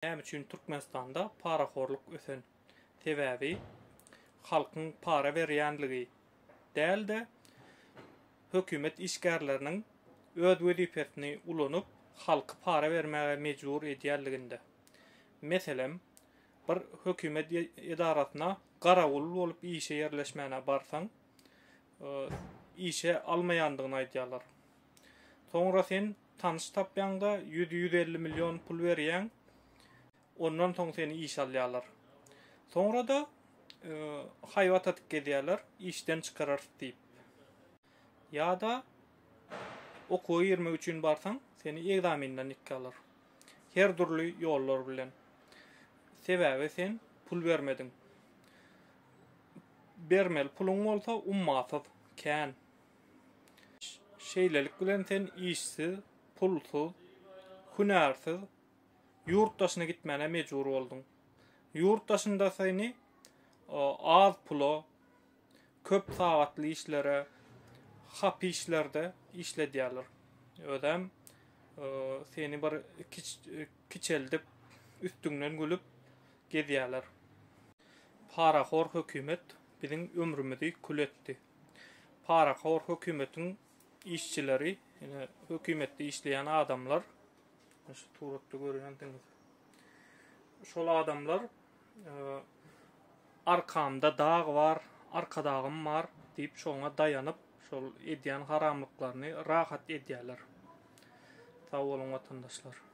Näme üçin Türkmenistanda paraxorluk ösen sebäbi halkyň para berýänligi däl-de hökümet işgärleriniň öz wezipesini ulanyp halky para bermäge mejbur edýärliginde. Meselem, bir hökümet edarasyna garawul bolup işe yerleşmäne barsaň, işe almaýandygyny aýdýarlar. Soňra sen tanış tapýanda 100-150 milyon pul berýän, ondan soň seni iş alýarlar. Soňra da haýwat atyp gedýärler, işden çykarar diýip. Ýa-da okuw ýermek üçin barsaň, seni egzaminden ýetkäler. Her türlü ýollar bilen. Sebäbi sen pul bermediň. Bermel puluň bolsa ummasyz, kän. Şeýlelik bilen sen işsiz, pulsuz, hünärsiz ýurtdaşyna gitmäne mejbur boldun. Ýurtdaşynda seni az pula, köp sagatly işlere, hap işlerde işledýärler. Ödem seni bir kiçeldip üstüňden gülüp gedýärler. Paraxor hökümet biziň ömrümizi kül etdi. Paraxor hökümetiň işçileri, ýene hökümetde işleýän adamlar, şu suratda görýändiňiz. Şol adamlar arkamda dağ var, arkadagym var diýip şoňa daýanyp, şol edýän haramlyklaryny rahat edýärler. Sag bolun watandaşlar.